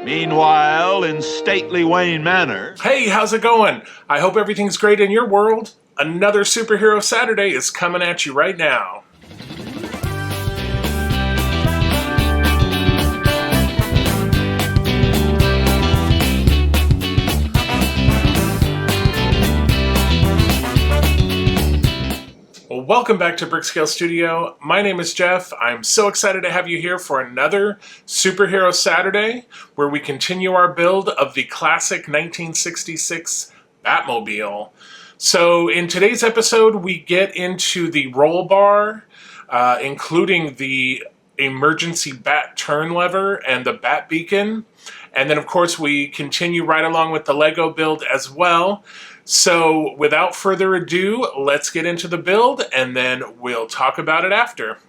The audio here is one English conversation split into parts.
Meanwhile, in stately Wayne Manor... Hey, how's it going? I hope everything's great in your world. Another Superhero Saturday is coming at you right now. Well, welcome back to Brickscale Studio. My name is Jeff. I'm so excited to have you here for another Superhero Saturday, where we continue our build of the classic 1966 Batmobile. So in today's episode, we get into the roll bar, including the emergency bat turn lever and the bat beacon. And then, of course, we continue right along with the Lego build as well. So without further ado, let's get into the build, and then we'll talk about it after.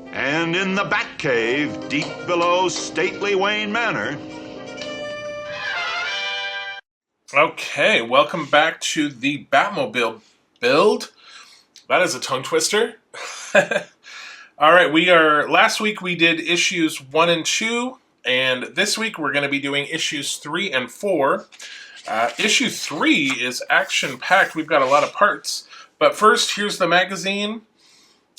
And in the Batcave, deep below stately Wayne Manor... Okay, welcome back to the Batmobile build. That is a tongue twister. Alright, last week we did issues 1 and 2, and this week we're going to be doing issues 3 and 4. Issue 3 is action-packed. We've got a lot of parts. But first, here's the magazine.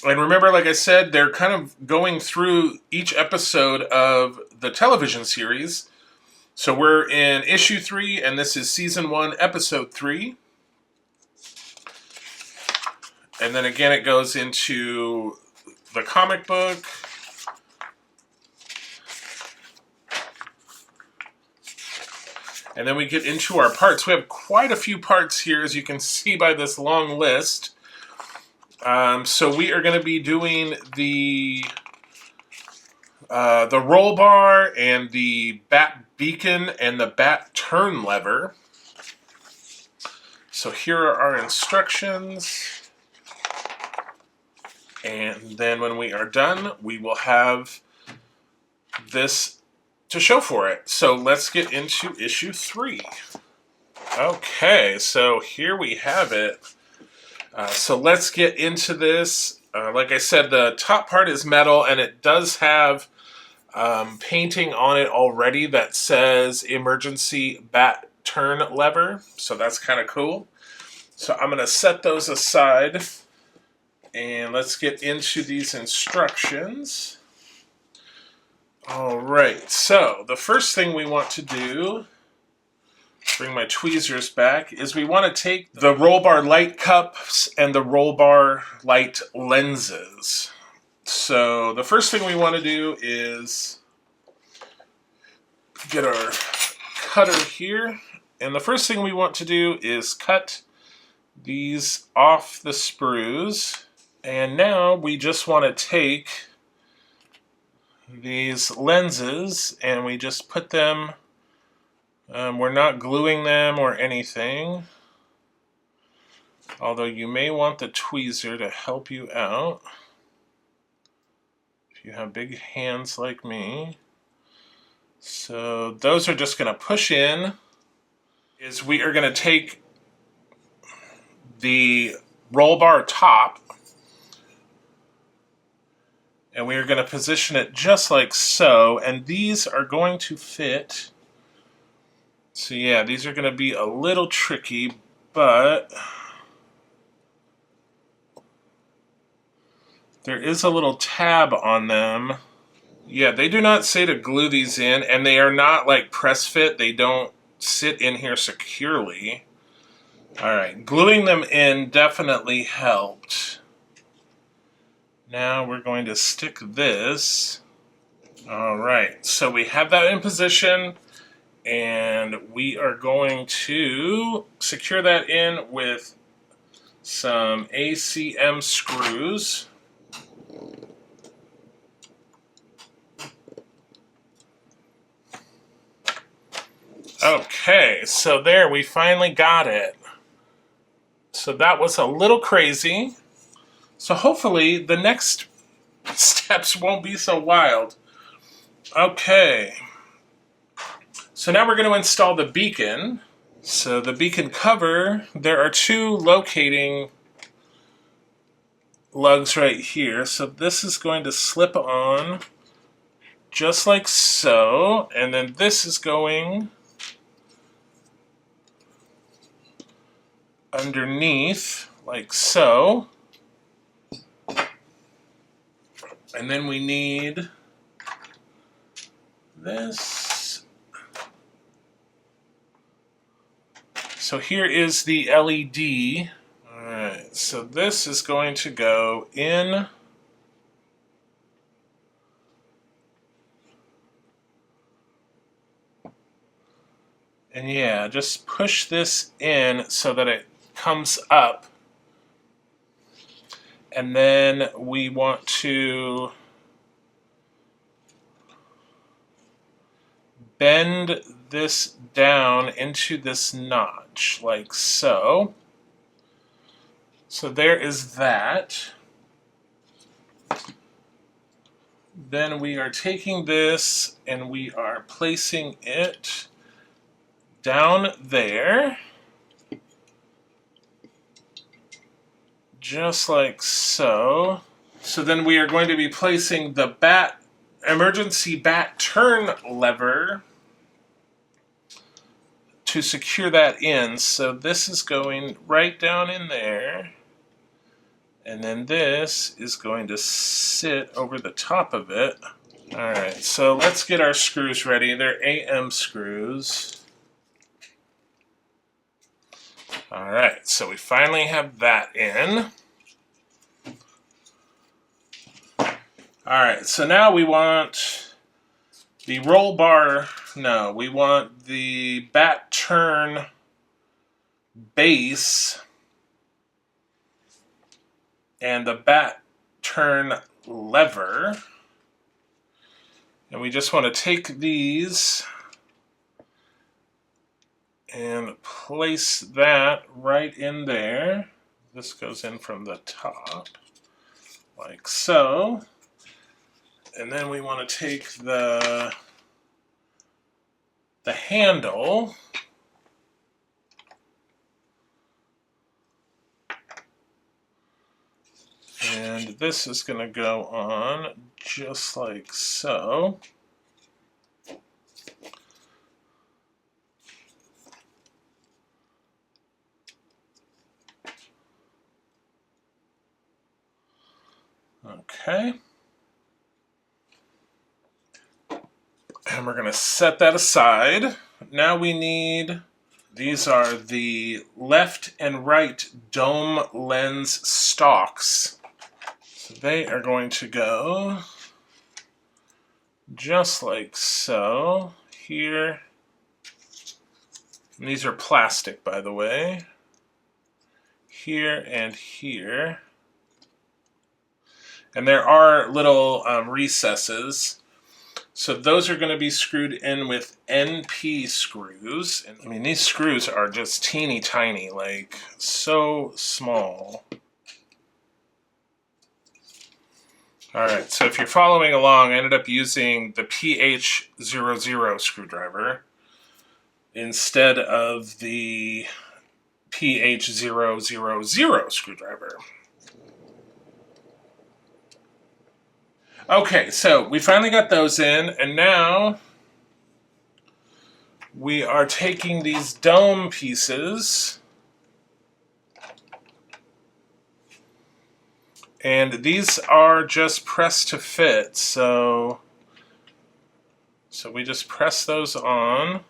And remember, like I said, they're kind of going through each episode of the television series. So we're in issue 3, and this is season 1, episode 3. And then again, it goes into the comic book. And then we get into our parts. We have quite a few parts here, as you can see by this long list. So we are going to be doing the roll bar and the bat beacon and the bat turn lever. So here are our instructions. And then when we are done, we will have this to show for it. So let's get into issue 3. Okay, so here we have it. So let's get into this. Like I said, the top part is metal, and it does have painting on it already that says emergency bat turn lever. So that's kind of cool. So I'm going to set those aside, and let's get into these instructions. Alright, so the first thing we want to do, bring my tweezers back, is we want to take the roll bar light cups and the roll bar light lenses. So the first thing we want to do is get our cutter here, and the first thing we want to do is cut these off the sprues. And now we just want to take these lenses and we just put them, we're not gluing them or anything, although you may want the tweezer to help you out if you have big hands like me. So those are just going to push in. We are going to take the roll bar top, and we are going to position it just like so, and these are going to fit. So yeah, these are going to be a little tricky, but there is a little tab on them. Yeah, they do not say to glue these in, and they are not like press fit. They don't sit in here securely. Alright, gluing them in definitely helped. Now we're going to stick this. Alright, so we have that in position, and we are going to secure that in with some ACM screws. Okay, so there, we finally got it. So that was a little crazy. So hopefully the next steps won't be so wild. Okay. So now we're going to install the beacon. So the beacon cover, there are two locating lugs right here. So this is going to slip on just like so, and then this is going underneath like so, and then we need this. So here is the LED. Alright, so this is going to go in and yeah, just push this in so that it comes up. And then we want to bend this down into this notch, like so. So there is that. Then we are taking this and we are placing it down there, just like so. So then we are going to be placing the emergency bat turn lever to secure that in. So this is going right down in there, and then this is going to sit over the top of it. Alright, so let's get our screws ready. They're AM screws. Alright, so we finally have that in. Alright, so now we want the roll bar, no, we want the bat turn base and the bat turn lever. And we just want to take these and place that right in there. This goes in from the top, like so. And then we want to take the handle and this is going to go on just like so. Okay. And we're going to set that aside. Now we need, these are the left and right dome lens stalks. So they are going to go just like so here. And these are plastic, by the way. Here and here. And there are little recesses. So those are going to be screwed in with NP screws. And I mean, these screws are just teeny tiny, like so small. Alright, so if you're following along, I ended up using the PH00 screwdriver instead of the PH000 screwdriver. Okay, so we finally got those in, and now we are taking these dome pieces, and these are just pressed to fit, so we just press those on.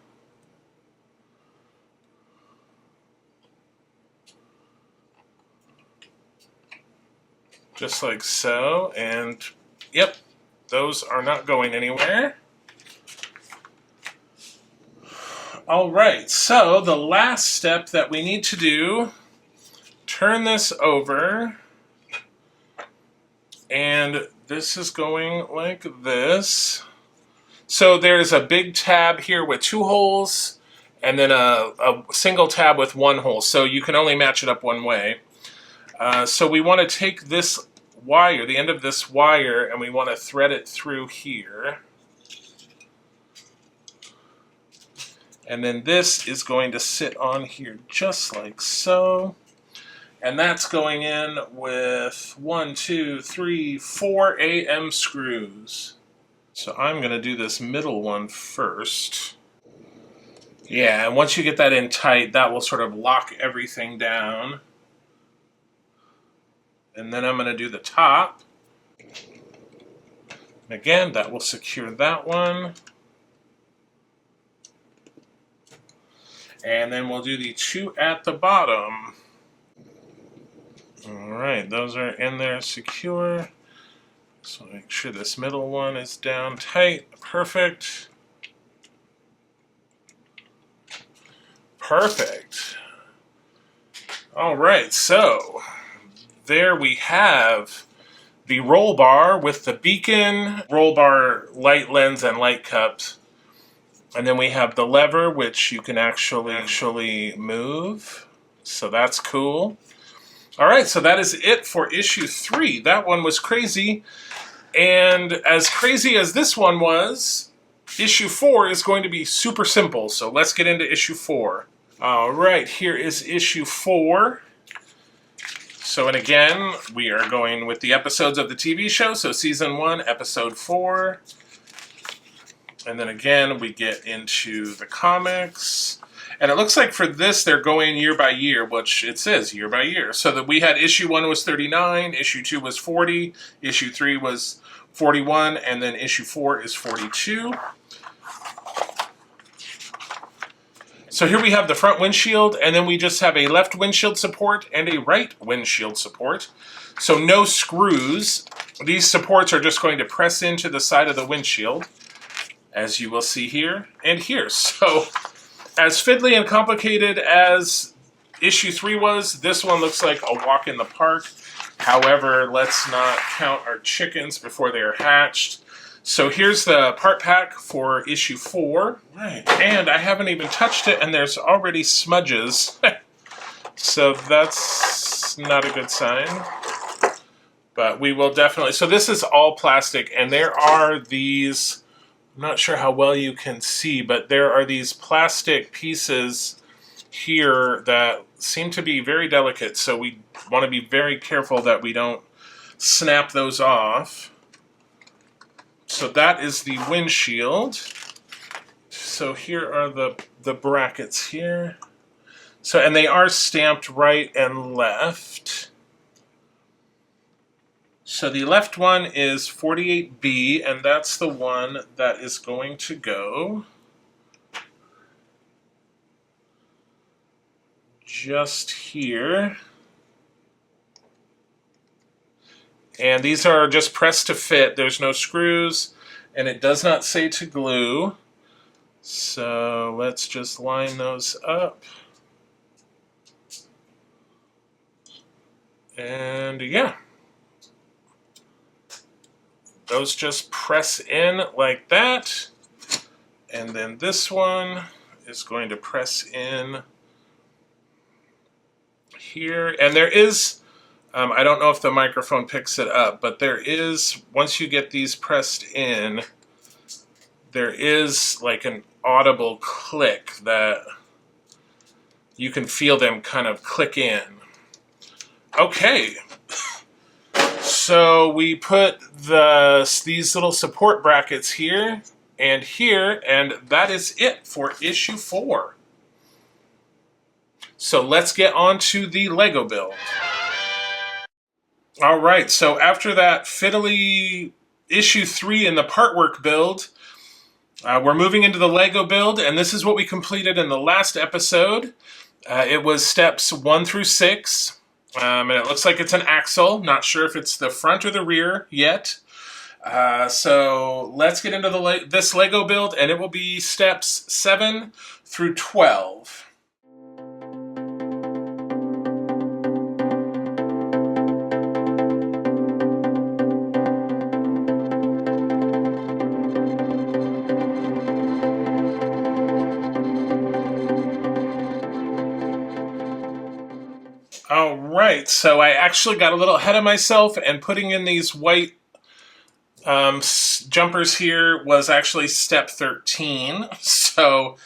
Just like so, and yep, those are not going anywhere. Alright, so the last step that we need to do, turn this over, and this is going like this. So there's a big tab here with 2 holes, and then a single tab with 1 hole, so you can only match it up one way. So we want to take this wire, the end of this wire, and we want to thread it through here. And then this is going to sit on here just like so. And that's going in with 1, 2, 3, 4 AM screws. So I'm going to do this middle one first. Yeah, and once you get that in tight, that will sort of lock everything down. And then I'm going to do the top. Again, that will secure that one. And then we'll do the two at the bottom. All right, those are in there secure. So make sure this middle one is down tight. Perfect. Perfect. All right, so there we have the roll bar with the beacon, roll bar light lens and light cups. And then we have the lever, which you can actually move. So that's cool. All right, so that is it for issue 3. That one was crazy. And as crazy as this one was, issue 4 is going to be super simple. So let's get into issue 4. All right, here is issue 4. So, and again, we are going with the episodes of the TV show. So season 1, episode 4. And then again, we get into the comics. And it looks like for this, they're going year by year, which it says year by year. So that we had issue 1 was 39, issue 2 was 40, issue 3 was 41, and then issue 4 is 42. So here we have the front windshield, and then we just have a left windshield support and a right windshield support. So no screws. These supports are just going to press into the side of the windshield, as you will see here and here. So as fiddly and complicated as issue 3 was, this one looks like a walk in the park. However, let's not count our chickens before they are hatched. So here's the part pack for issue 4. Right. And I haven't even touched it, and there's already smudges. So that's not a good sign. But we will definitely... So this is all plastic, and there are these... I'm not sure how well you can see, but there are these plastic pieces here that seem to be very delicate, so we want to be very careful that we don't snap those off. So that is the windshield. So here are the brackets here. So, and they are stamped right and left. So the left one is 48B, and that's the one that is going to go just here. And these are just pressed to fit. There's no screws, and it does not say to glue. So let's just line those up. And yeah. Those just press in like that. And then this one is going to press in here. And there is, I don't know if the microphone picks it up, but there is, once you get these pressed in, there is like an audible click that you can feel them kind of click in. Okay. So we put these little support brackets here, and that is it for issue 4. So let's get on to the Lego build. All right, so after that fiddly issue 3 in the Partwork build, we're moving into the Lego build, and this is what we completed in the last episode. It was steps 1 through 6. And it looks like it's an axle. Not sure if it's the front or the rear yet. So let's get into this Lego build, and it will be steps 7 through 12. All right, so I actually got a little ahead of myself, and putting in these white jumpers here was actually step 13. So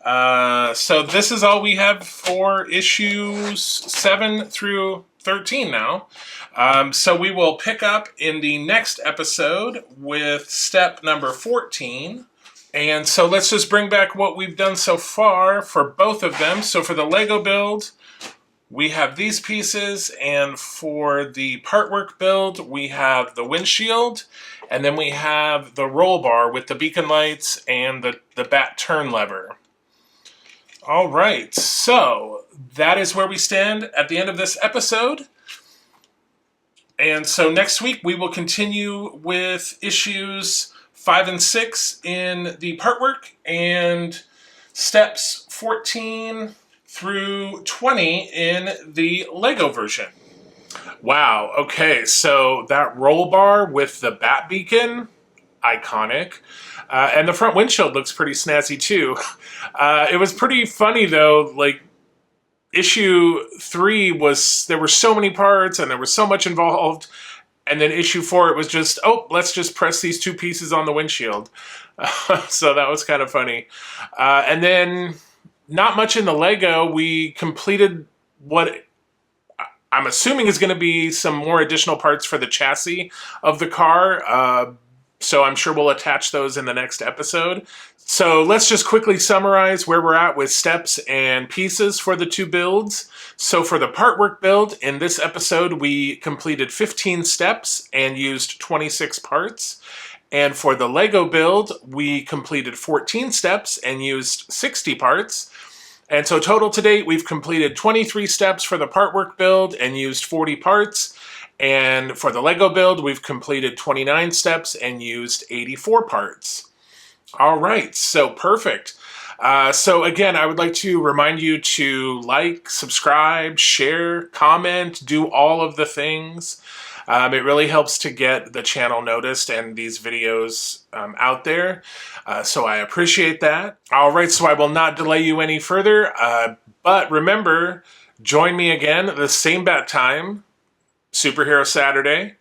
this is all we have for issues 7 through 13 now. So we will pick up in the next episode with step number 14. And so let's just bring back what we've done so far for both of them. So for the Lego build, we have these pieces, and for the Partwork build, we have the windshield, and then we have the roll bar with the beacon lights and the bat turn lever. All right, so that is where we stand at the end of this episode. And so next week we will continue with issues 5 and 6 in the Partwork and steps 14 through 20 in the Lego version. Wow, okay, so that roll bar with the bat beacon, iconic. And the front windshield looks pretty snazzy too. It was pretty funny though, like issue 3 there were so many parts and there was so much involved. And then issue 4, it was just, oh, let's just press these 2 pieces on the windshield. So that was kind of funny. And then not much in the Lego. We completed what I'm assuming is going to be some more additional parts for the chassis of the car. So I'm sure we'll attach those in the next episode. So let's just quickly summarize where we're at with steps and pieces for the 2 builds. So for the Partwork build, in this episode, we completed 15 steps and used 26 parts. And for the Lego build, we completed 14 steps and used 60 parts. And so total to date, we've completed 23 steps for the Partwork build and used 40 parts. And for the Lego build, we've completed 29 steps and used 84 parts. All right, so perfect. So again, I would like to remind you to like, subscribe, share, comment, do all of the things. It really helps to get the channel noticed and these videos out there. So I appreciate that. All right, so I will not delay you any further. But remember, join me again the same bat time, Superhero Saturday,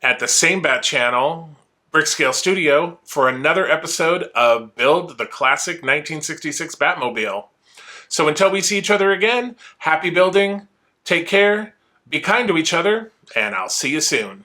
at the same bat channel, Brickscale Studio, for another episode of Build the Classic 1966 Batmobile. So until we see each other again, happy building, take care, be kind to each other, and I'll see you soon.